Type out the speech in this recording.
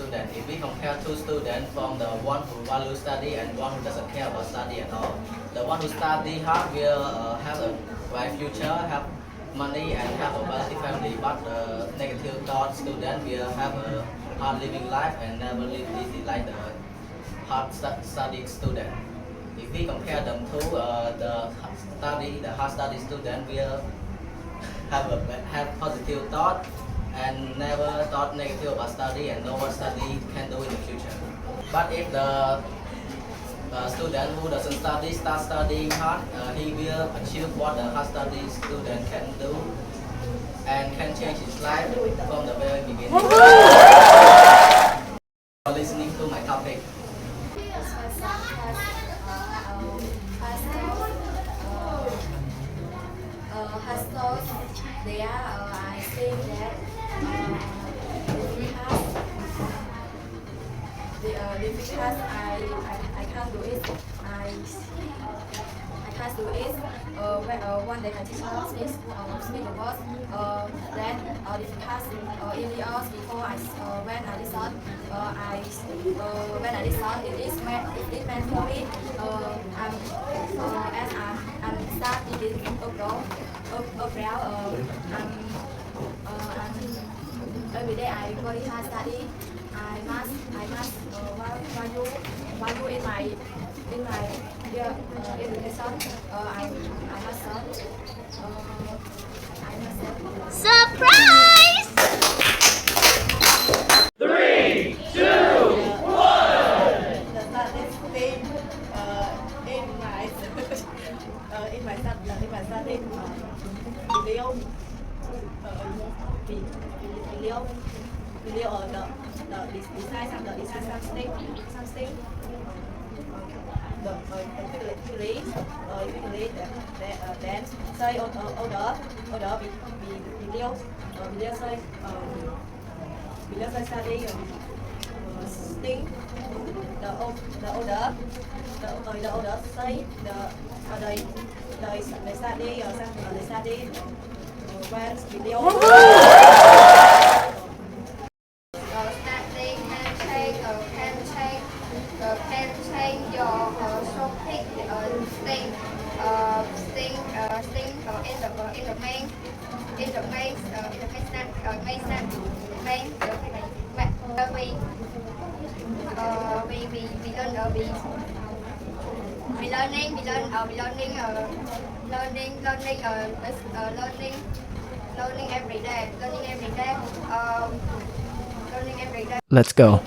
student. If we compare two students from the one who value study and one who doesn't care about study at all, the one who study hard will have a bright future, have money and have a wealthy family. But the negative thought student will have a hard living life and never live easy like the studying student. If we compare them to the hard study student will have positive thought and never thought negative about study and know what study can do in the future. But if the student who doesn't study start studying hard, he will achieve what the hard study student can do and can change his life from the very beginning. For listening to my topic. Hostels, there I think that because I can't do it. I can't do it. One day my teacher speak the words then because in the hours before when I listen when I listen it meant for me as I'm starting overall every day I very hard study. I must value in my education. I must Surprise! 3, 2, 1. The saddest thing in my study video or the design something quickly then say order video say study thing the order say the study when video. Study can change your shopping thing in the main learning every day. Let's go.